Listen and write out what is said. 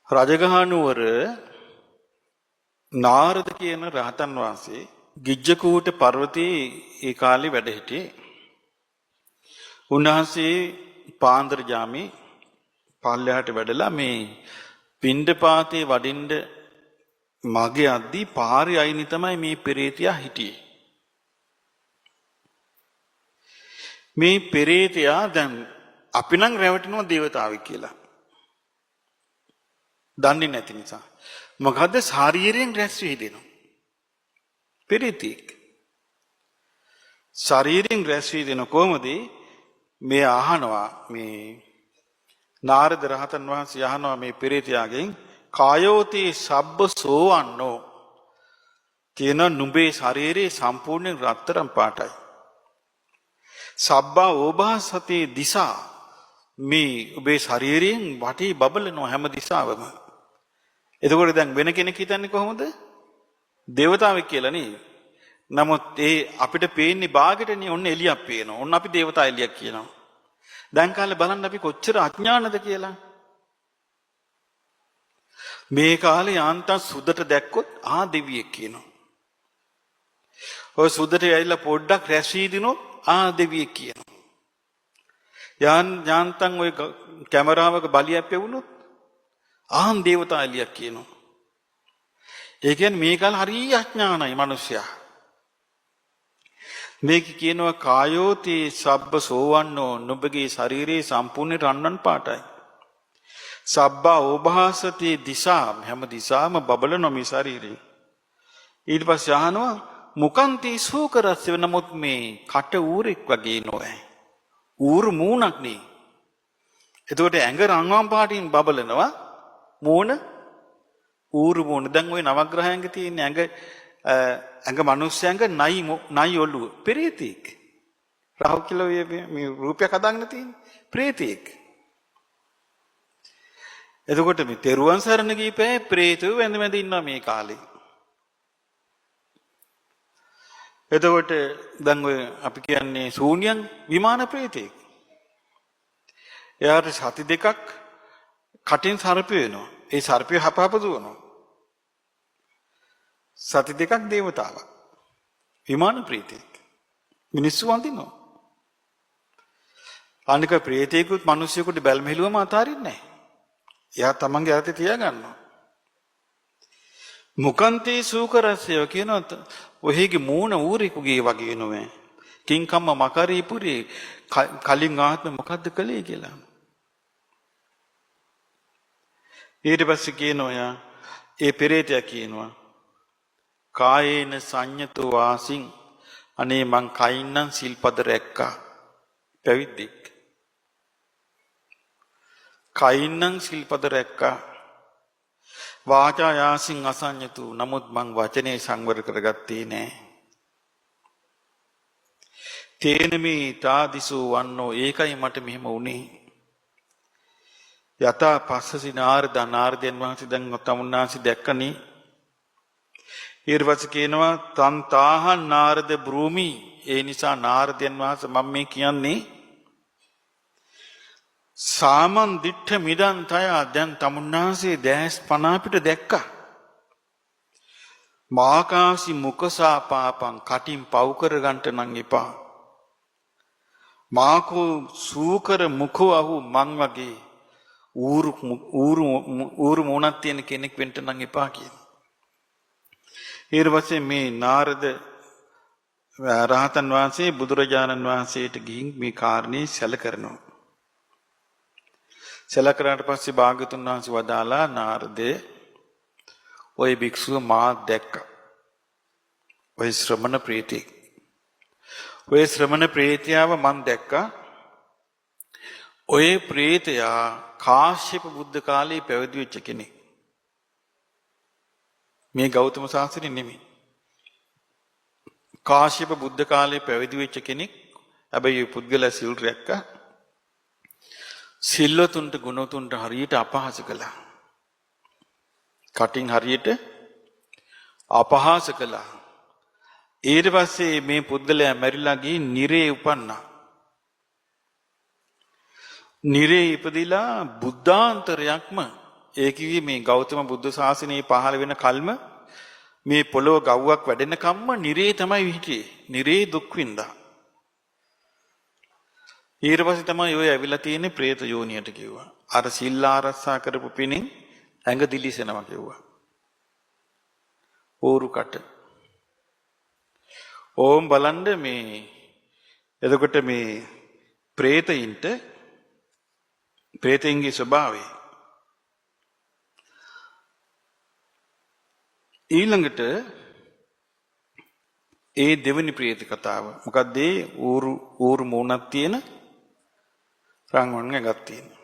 රජගහනුවර නාරද කියන රහතන් වහන්සේ ගිජ්ජකූට පර්වතයේ ඒ කාලේ වැඩ සිටියේ. උන්වහන්සේ පාන්දර ජාමේ පල්ලෙහාට වැඩලා මේ පිණ්ඩපාතේ වඩින්න මගේ අද්දී පාරේ අයිනි තමයි මේ පෙරේතයා හිටියේ. මේ පෙරේතයා දැන් අපි නම් රැවටෙනවා දේවතාවෙක් කියලා. දන්නේ නැති නිසා. මොකද්ද ශාරීරියෙන් රැස් වී දෙනවා. පෙරේතෙක්. ශාරීරියෙන් රැස් වී දෙන කොහොමද මේ අහනවා මේ නාරද රහතන් වහන්සේ අහනවා මේ පෙරේතයාගෙන් කායෝති සබ්බ සෝවන්නෝ කියන නුඹේ ශරීරයේ සම්පූර්ණ රත්තරන් පාටයි. සබ්බා ඕභාසතේ දිසා මේ ඔබේ ශරීරයෙන් වටේ බබලන හැම දිසාවම. එතකොට දැන් වෙන කෙනෙක් හිතන්නේ කොහොමද? දේවතාවෙක් කියලා නේ. නමුත් ඒ අපිට පේන්නේ ਬਾගෙටනේ ඔන්න එළියක් පේනවා. ඔන්න අපි දේවතා එළියක් කියනවා. දැන් කාලේ බලන්න අපි කොච්චර අඥානද කියලා. මේ කාලේ යාන්තම් සුදට දැක්කොත් දෙවියෙක් කියනවා. ඔය සුදට ඇවිල්ලා පොඩ්ඩක් රැස් වී දිනොත් දෙවියෙක් කියනවා. යාන්තම් ඔය කැමරාවක බලියක් පෙවුනොත් දේවතා එළියක් කියනවා. ඒ කියන්නේ මේ කාලේ හරිය අඥානයි මිනිස්සයා. මේක කියනවා කායෝති සබ්බ සෝවන්නෝ නුඹගේ ශරීරයේ සම්පූර්ණ රන්වන් පාටයි. සබ්බා ඕභාසති දිසා හැම දිසාම බබලන මේ ශරීරය. ඊට පස්සේ අහනවා මුකන්ති සූකරස් වෙනමුත් මේ කට ඌරෙක් වගේ නෝයි. ඌර මූණක් නේ. එතකොට ඇඟ රන්වන් පාටින් බබලනවා මූණ ඌරු මූණ. දැන් ওই නවග්‍රහයන්ගේ තියෙන ඇඟ මිනිස්සුන්ග නයි ඔළුව පෙරේතෙක්. රාහු කියලා මේ රූපයක් හදාගෙන තියෙන ප්‍රේතෙක්. එතකොට මේ තෙරුවන් සරණ ගිහපේ ප්‍රේතව වැඳ ඉන්නවා මේ කාලේ. එතකොට දැන් ඔය අපි කියන්නේ ශූන්‍යන් විමාන ප්‍රේතෙක්. එයාට සති දෙකක් කටින් සර්පය වෙනවා. ඒ සර්පය හපහප දුවනවා. සති දෙකක් දේවතාවක්. විමාන ප්‍රේතෙක්. මිනිස්සු වඳිනවා. අනික ප්‍රේතෙකුත් මිනිස්සුෙකුට බැල්මෙලුවම අතාරින්නේ නැහැ. එයා තමන්ගේ අතේ තියාගන්නවා. මුකන්තේ සූකරස්සය කියනොත් ඔහෙගේ මූණ ඌරෙකුගේ වගේ නෙවෙයි. කිංකම්ම මකරීපුරේ කලින් ආත්ම මොකද්ද කළේ කියලා. ඊට පස්සේ කියනවා යා ඒ පෙරේතයා කියනවා කායේන සංයතෝ වාසින් අනේ මං කයින්නම් සිල්පද රැක්කා. පැවිද්දෙක්. කයින්නම් සිල්පද රැක්කා. වාචා යාසින් අසඤ්ඤතු නමුත් මං වචනේ සංවර කරගත්තේ නෑ. තේනමේ තාදිසෝ වන්නෝ ඒකයි මට මෙහෙම වුනේ. යතා පස්සසි නාරදයන් වහන්සේ දැන් තමුන්නාසි දැක්කනේ. ඊට පස්සේ කියනවා තන්තාහන් නාරද බ්‍රූමි. ඒ නිසා නාරදයන් වහන්සේ මම මේ කියන්නේ සාමන් දිට්ඨ මිදන් තය දැන් තමුන්නාසේ දැස් පන අපිට දැක්කා. මාකාසි මුකසා පාපං කටින් පව් කරගන්න නම් එපා. මාකෝ සූකර මුඛෝ අහු මං වගේ ඌරු මොනක් තියෙන කෙනෙක් වෙන්න නම් එපා කියනවා. ඊට පස්සේ මේ නාරද රහතන් වහන්සේ බුදුරජාණන් වහන්සේට ගිහින් මේ කාරණේ සැලකරනවා. සැලකරාට පස්සේ භාග්‍යතුන් වහන්සේ වදාලා නාරදේ ඔය භික්ෂුව මා දැක්කා. ඔය ශ්‍රමණ ප්‍රේතෙක්. ඔය ශ්‍රමණ ප්‍රේතයාව මන් දැක්කා. ඔය ප්‍රේතයා කාශ්‍යප බුද්ධ කාලේ පැවිදි වෙච්ච කෙනෙක්. මේ ගෞතම සාස්ත්‍රෙ නෙමෙයි. කාශ්‍යප බුද්ධ කාලේ පැවිදි වෙච්ච කෙනෙක්. හැබැයි මේ පුද්ගලයා සිල් රැක්කා. සිල්වතුන්ට ගුණතුන්ට හරියට අපහාස කළා. කටින් හරියට අපහාස කළා. ඊට පස්සේ මේ පුද්ගලයා මැරිලා ගිහින් නිරේ උපන්නා. නිරේ ඉපදිලා බුද්ධාන්තරයක්ම ඒ කිව්වේ මේ ගෞතම බුද්ධ ශාසනයේ පහළ වෙන කල්ම මේ පොළොව ගව්වක් වැඩෙන කම්ම නිරේ තමයි හිටියේ. නිරේ දුක් විඳා. ඊට පස්සේ තමයි ඔය ඇවිල්ලා තියෙන්නේ പ്രേත යෝනියට කිව්වා. අර සිල් ආරක්ෂා කරපු පිණින් ඇඟ දිලිසෙනවා කිව්වා. ඕරුකට. ඕම් බලන්න මේ එතකොට මේ പ്രേතයින්ට പ്രേතයින්ගේ ස්වභාවය ඊළඟට ඒ දෙවෙනි ප්‍රේත කතාව. මොකක්ද ඒ ඌරු මූණක් තියෙන රංගොන් එකක් තියෙන.